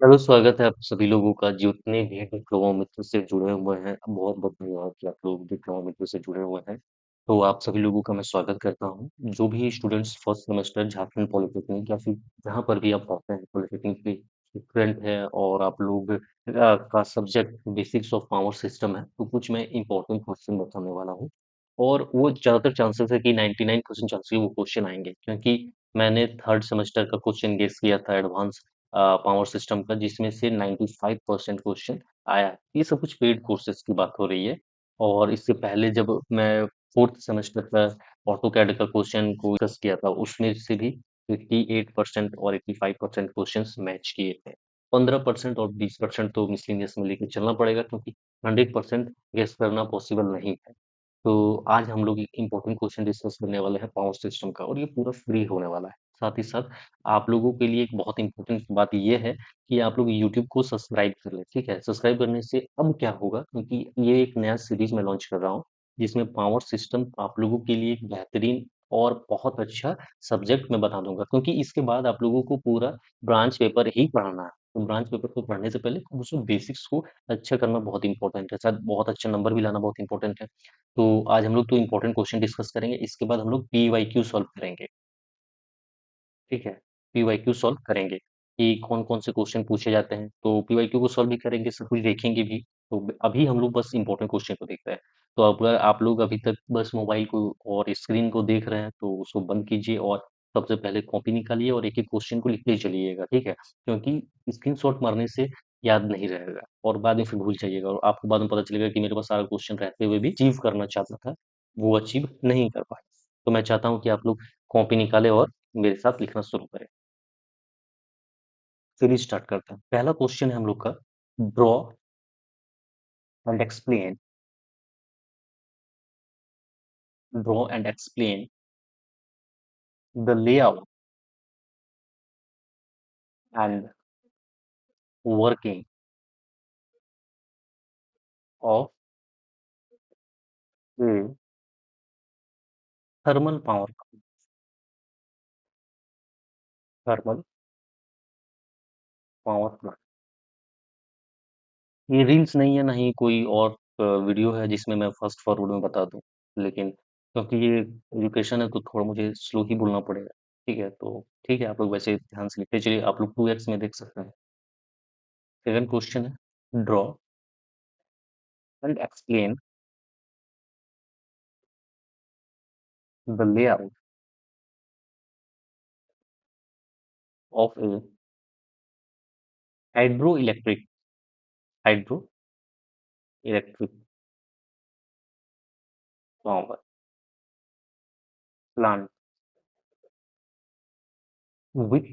Hello, स्वागत है आप सभी लोगों का जितने भी डिप्लोमा मित्र से जुड़े हुए हैं। बहुत-बहुत धन्यवाद कि आप लोग डिप्लोमा मित्र से जुड़े हुए हैं। तो आप सभी लोगों का मैं स्वागत करता हूँ। जो भी students first semester Jharkhand polytechnic या फिर जहाँ पर भी आप पढ़ते हैं पॉलिटेक्निक के स्टूडेंट हैं और आप लोग का subject basics of power system है, तो कुछ मैं इम्पोर्टेंट क्वेश्चन बताने वाला हूँ। और वो ज़्यादातर चांसेस है कि 99% चांसेस है वो क्वेश्चन आएँगे, क्योंकि मैंने थर्ड सेमेस्टर का क्वेश्चन गेस किया था एडवांस पावर सिस्टम का, जिसमें से 95% क्वेश्चन आया है। ये सब कुछ पेड कोर्सेज़ की बात हो रही है। और इससे पहले जब मैं फोर्थ सेमेस्टर का ऑटोकैड का क्वेश्चन को डिस्कस किया था, उसमें से भी 88% और 85% क्वेश्चंस मैच किए थे। 15% और 20% तो मिसलेनियस में लेके चलना पड़ेगा, क्योंकि 100% गेस करना पॉसिबल नहीं है। तो आज हम लोग एक इम्पोर्टेंट क्वेश्चन डिस्कस करने वाले हैं पावर सिस्टम का, और ये पूरा फ्री होने वाला है। साथ ही साथ आप लोगों के लिए एक बहुत इम्पोर्टेंट बात ये है कि आप लोग यूट्यूब को सब्सक्राइब कर लें, ठीक है? सब्सक्राइब करने से अब क्या होगा, क्योंकि ये एक नया सीरीज़ मैं लॉन्च कर रहा हूँ, जिसमें पावर सिस्टम आप लोगों के लिए एक बेहतरीन और बहुत अच्छा सब्जेक्ट मैं बना दूँगा, क्योंकि इसके बाद आप लोगों को पूरा ब्रांच पेपर ही पढ़ना है। तो ब्रांच पेपर को पढ़ने से पहले उसमें बेसिक्स को अच्छा करना बहुत इम्पोर्टेंट है, शायद बहुत अच्छा नंबर भी लाना बहुत इम्पोर्टेंट है। तो आज हम लोग तो इम्पोर्टेंट क्वेश्चन डिस्कस करेंगे, इसके बाद हम लोग पीवाईक्यू सॉल्व करेंगे, ठीक है? पीवाईक्यू सॉल्व करेंगे कि कौन-कौन से क्वेश्चन पूछे जाते हैं, तो पीवाईक्यू को सॉल्व भी करेंगे, सब कुछ देखेंगे भी। तो अभी हम लोग बस इम्पोर्टेंट क्वेश्चन को देख रहे हैं। तो अगर आप लोग अभी तक बस मोबाइल को और स्क्रीन को देख रहे हैं, तो उसको बंद कीजिए और सबसे पहले कॉपी निकालिए और एक-एक क्वेश्चन को लिखते चलिएगा, ठीक है? क्योंकि स्क्रीनशॉट मारने से याद नहीं रहेगा और बाद में फिर भूल जाइएगा, और आपको बाद में पता चलेगा कि मेरे पास सारा क्वेश्चन रहते हुए भी अचीव करना चाहता था, वो अचीव नहीं कर पाया। तो मैं चाहता हूँ कि आप लोग कॉपी निकालें और मेरे साथ लिखना शुरू करें। चलिए स्टार्ट करते हैं। पहला क्वेश्चन है हम लोग का, draw and explain, draw and explain the layout and working of A thermal power, thermal power plant. ये रील्स नहीं है, ना ही कोई और वीडियो है जिसमें मैं फास्ट फॉरवर्ड में बता दूं, लेकिन क्योंकि ये एजुकेशन है तो थोड़ा मुझे स्लो ही बोलना पड़ेगा, ठीक है? तो ठीक है, आप लोग वैसे ध्यान से लिखते चलिए, आप लोग 2x में देख सकते हैं। सेकंड क्वेश्चन है, draw and explain the layout of A hydro electric, hydro electric power plant with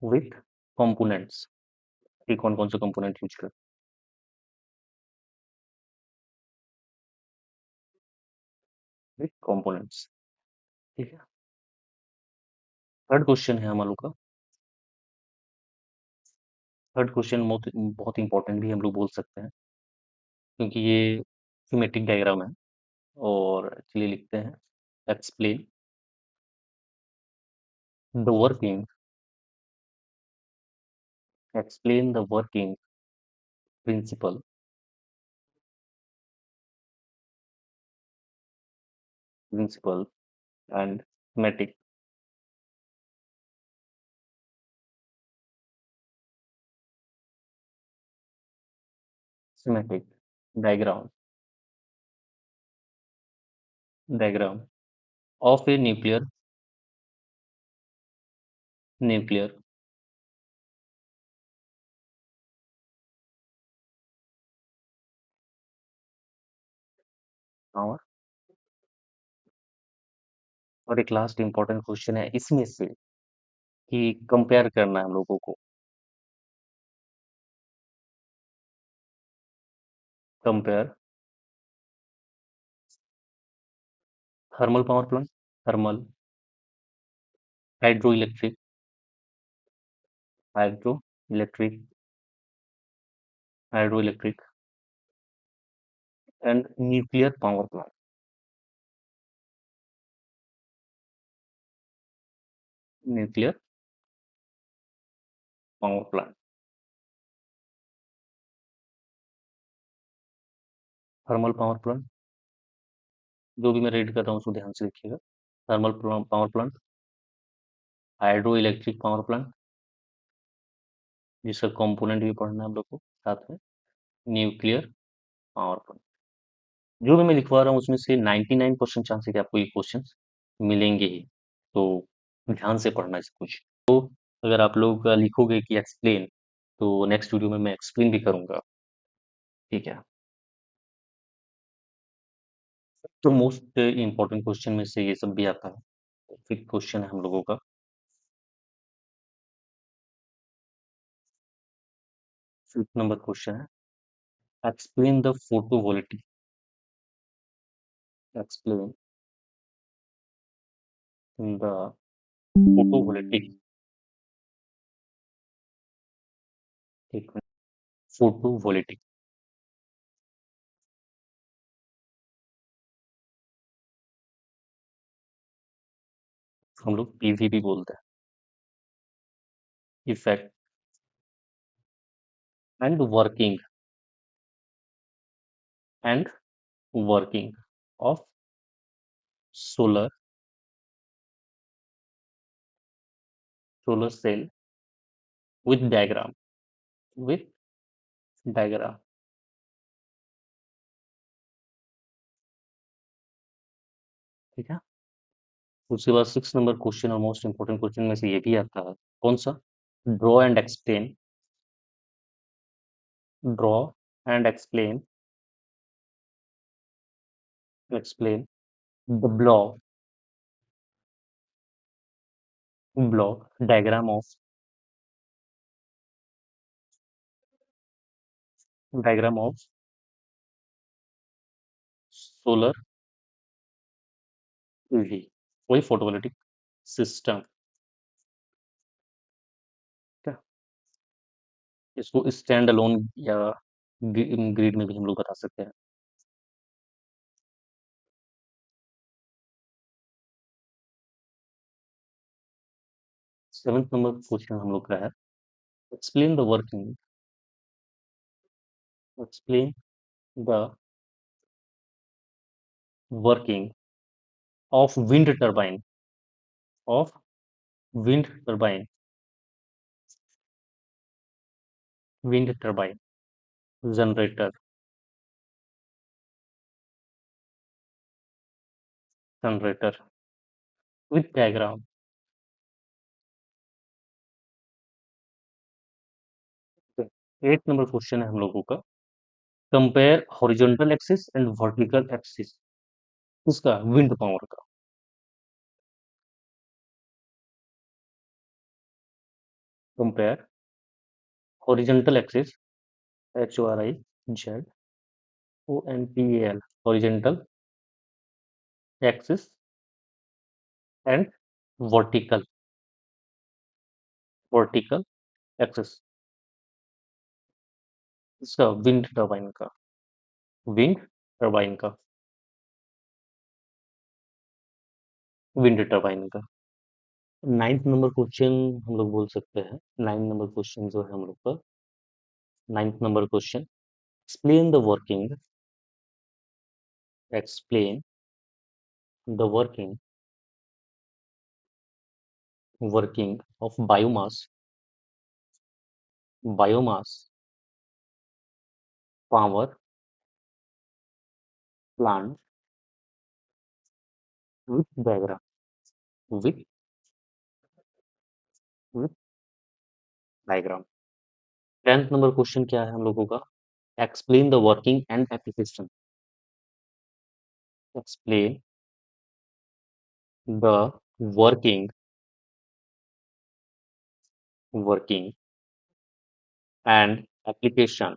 with components, ये कौन कौन से कंपोनेंट यूज कर, विथ कंपोनेंट्स, ठीक है? थर्ड क्वेश्चन है हम लोग का, थर्ड क्वेश्चन बहुत बहुत इंपॉर्टेंट भी हम लोग बोल सकते हैं, क्योंकि ये सिमेट्रिक डायग्राम है। और चलिए लिखते हैं, explain the working, explain the working principle, principle and मैटिक, symmetric diagram, diagram of a nuclear, nuclear power. और एक लास्ट इंपॉर्टेंट क्वेश्चन है इसमें से, कि कंपेयर करना है हम लोगों को, compare thermal power plant, thermal, hydro electric, hydro electric, hydro electric and nuclear power plant, nuclear power plant, thermal power plant, जो भी मैं रीड कर रहा हूँ उसको ध्यान से देखिएगा। Thermal power plant, hydro electric power plant, जिसका कंपोनेंट भी पढ़ना है हम लोग को साथ में, न्यूक्लियर पावर प्लांट। जो भी मैं लिखवा रहा हूँ उसमें से 99% चांस है कि आपको ये क्वेश्चन मिलेंगे ही, तो ध्यान से पढ़ना है सब कुछ। तो अगर आप लोग लिखोगे कि एक्सप्लेन, तो नेक्स्ट वीडियो में मैं एक्सप्लेन भी करूंगा, ठीक है। तो मोस्ट इम्पोर्टेंट क्वेश्चन में से ये सब भी आता है। फिफ्थ क्वेश्चन है हम लोगों का, फिफ्थ नंबर क्वेश्चन है, explain the photovoltaic, explain the photovoltaic, एक मिनट, फोटोवोल्टिक, हम लोग पीवी भी बोलते हैं, effect and working, and working of solar, solar cell with diagram, with diagram, ठीक है। उसके बाद सिक्स नंबर क्वेश्चन और मोस्ट इंपोर्टेंट क्वेश्चन में से ये भी आता है, कौन सा, draw and explain, draw and explain, explain the block, block diagram of, diagram of solar PV, वही फोटोवोल्टिक सिस्टम, ठीक है। इसको स्टैंड अलोन या ग्रिड में भी हम लोग बता सकते हैं। सेवेंथ नंबर क्वेश्चन हम लोग का है, explain the working, explain the working of wind turbine, of wind turbine, wind turbine generator, generator with diagram. Eight number question है हम लोगों का, compare horizontal axis and vertical axis, इसका विंड पावर का, compare horizontal axis, H O R I Z O N P L, horizontal axis and vertical, vertical axis, इसका wind turbine का, wind turbine का, wind turbine का। Ninth number question हम लोग बोल सकते हैं, नाइन नंबर क्वेश्चन जो है हम लोग का, ninth number question, explain the working, explain the working, working of biomass, biomass power plant with diagram, with with diagram. Tenth number question क्या है हम लोगों का, explain the working and application, explain the working, working and application,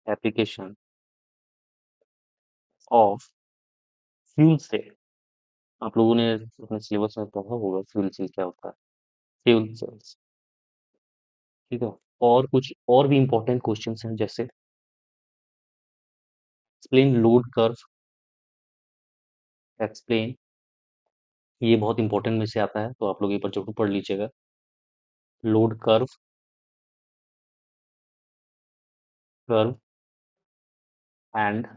application of fuel cell. आप लोगों ने अपने syllabus में पढ़ा होगा फ्यूल सेल क्या होता है, फ्यूल सेल्स, ठीक है। और कुछ और भी इंपॉर्टेंट क्वेश्चंस हैं, जैसे एक्सप्लेन लोड कर्व, एक्सप्लेन ये बहुत इंपॉर्टेंट में से आता है, तो आप लोग एक बार जरूर पढ़ लीजिएगा। Load curve, curve and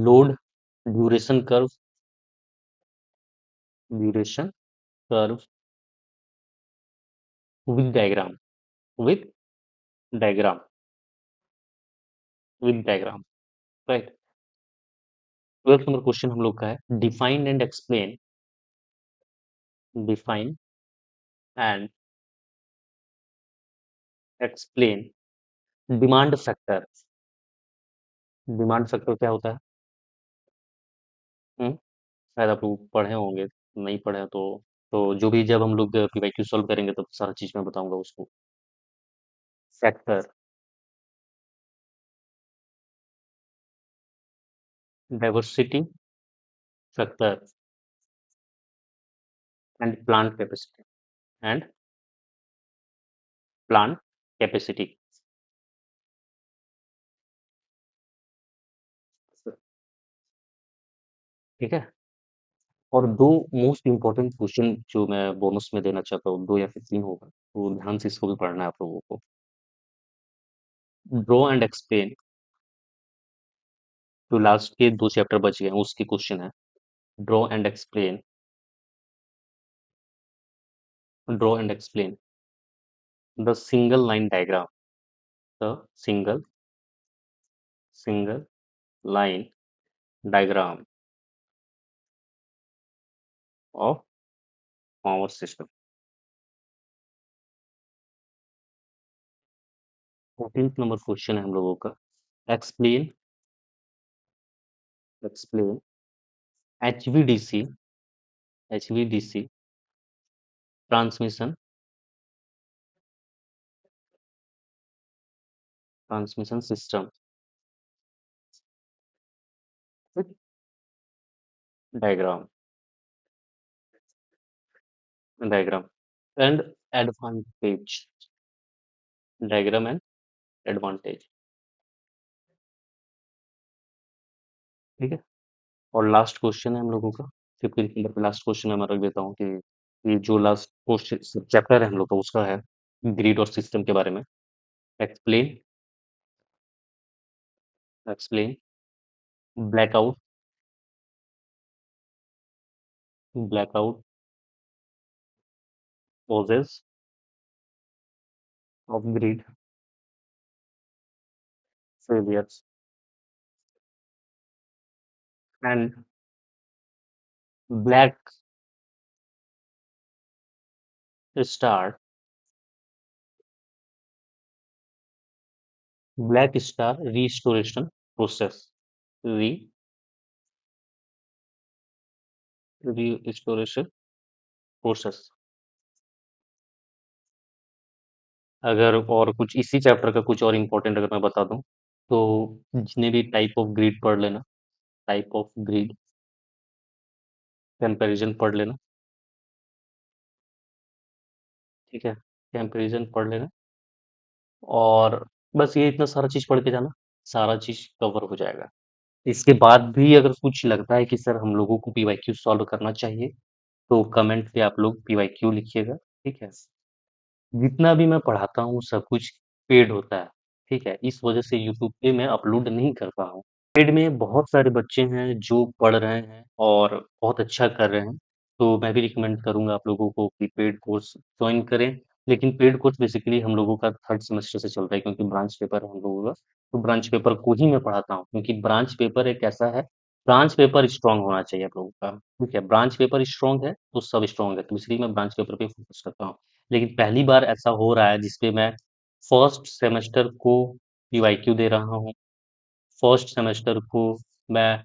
load duration curve, duration curve with diagram, with diagram, with diagram, right. 12th number question हम लोग का है, define and explain, define and explain demand factor. Demand factor क्या होता है? शायद आप लोग पढ़े होंगे, नहीं पढ़े हैं तो जो भी जब हम लोग पीवाईक्यू सॉल्व करेंगे तब सारा चीज मैं बताऊंगा उसको। Factor, diversity factor and plant capacity, and plant capacity. ठीक है। और दो मोस्ट इंपॉर्टेंट क्वेश्चन जो मैं बोनस में देना चाहता हूँ, दो या फिर तीन होगा, तो ध्यान से इसको भी पढ़ना है आप लोगों को। ड्रॉ एंड एक्सप्लेन, जो लास्ट के दो चैप्टर बच गए हैं उसके क्वेश्चन है। Draw and explain, draw and explain the single line diagram, the single line diagram of power system. 14th number question है हम लोगों का, explain, explain HVDC, HVDC transmission, transmission system diagram, diagram and advantage, diagram and advantage. ठीक है। और last question है हम लोगों का, 15th नंबर पे लास्ट क्वेश्चन मैं रख देता हूँ कि ये जो लास्ट क्वेश्चन चैप्टर है हम लोग का उसका है ग्रिड और सिस्टम के बारे में। Explain, explain blackout, blackout causes of grid failures and black star, black star restoration process, re restoration process। अगर और कुछ इसी चैप्टर का कुछ और इम्पोर्टेंट अगर मैं बता दूं, तो जितने भी टाइप ऑफ ग्रिड पढ़ लेना, टाइप ऑफ ग्रिड कंपैरिजन पढ़ लेना। ठीक है, कंपैरिजन पढ़ लेना, और बस ये इतना सारा चीज पढ़ के जाना, सारा चीज कवर हो जाएगा। इसके बाद भी अगर कुछ लगता है कि सर हम लोगों को पीवाईक्यू सॉल्व करना चाहिए, तो कमेंट पे आप लोग पीवाईक्यू लिखिएगा। ठीक है। जितना भी मैं पढ़ाता हूँ सब कुछ पेड होता है। ठीक है, इस वजह से यूट्यूब पे मैं अपलोड नहीं कर रहा हूँ। पेड में बहुत सारे बच्चे हैं जो पढ़ रहे हैं और बहुत अच्छा कर रहे हैं, तो मैं भी रिकमेंड करूंगा आप लोगों को कि पेड कोर्स ज्वाइन करें। लेकिन पेड कोर्स बेसिकली हम लोगों का थर्ड सेमेस्टर से चलता है, क्योंकि ब्रांच पेपर है हम लोगों का, तो ब्रांच पेपर को ही मैं पढ़ाता हूँ, क्योंकि ब्रांच पेपर एक ऐसा है, ब्रांच पेपर स्ट्रांग होना चाहिए आप लोगों का। ठीक है, ब्रांच पेपर स्ट्रांग है तो सब स्ट्रांग है, तो इसलिए मैं ब्रांच पेपर पे फोकस करता हूँ। लेकिन पहली बार ऐसा हो रहा है जिसपे मैं फर्स्ट सेमेस्टर को पीवाईक्यू दे रहा हूँ, फर्स्ट सेमेस्टर को मैं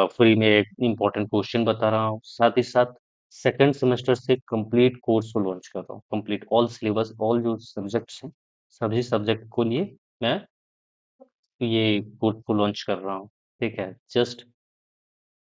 फ्री में एक इम्पोर्टेंट क्वेश्चन बता रहा हूँ, साथ ही साथ सेकंड सेमेस्टर से कंप्लीट कोर्स को लॉन्च कर रहा हूँ, कंप्लीट ऑल सिलेबस, ऑल जो सब्जेक्ट्स हैं सभी सब्जेक्ट को लिए मैं ये कोर्स को लॉन्च कर रहा हूँ। ठीक है, जस्ट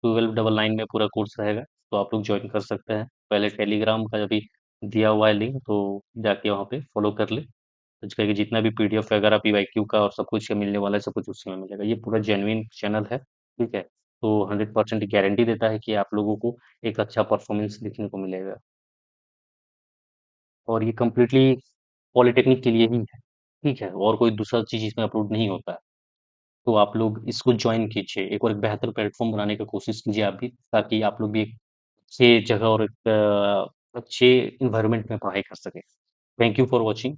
1299 में पूरा कोर्स रहेगा, तो आप लोग ज्वाइन कर सकते हैं। पहले टेलीग्राम का अभी दिया हुआ है लिंक, तो जाके वहाँ पे फॉलो कर ले, तो कहेगी जितना भी पीडीएफ वगैरह पीवाईक्यू का और सब कुछ मिलने वाला है, सब कुछ उसमें मिलेगा। ये पूरा जेन्युइन चैनल है। ठीक है, तो 100% गारंटी देता है कि आप लोगों को एक अच्छा परफॉर्मेंस देखने को मिलेगा। और ये कंप्लीटली पॉलिटेक्निक के लिए ही है, ठीक है? और कोई दूसरा चीज़ इसमें अप्रूव्ड नहीं होता है। तो आप लोग इसको जॉइन कीजिए, एक और एक बेहतर प्लेटफ़ॉर्म बनाने का कोशिश कीजिए आप भी, ताकि आप लोग भी एक अच्छी जगह और एक अच्छे एनवायरनमेंट में पढ़ाई कर सकें। Thank you for watching.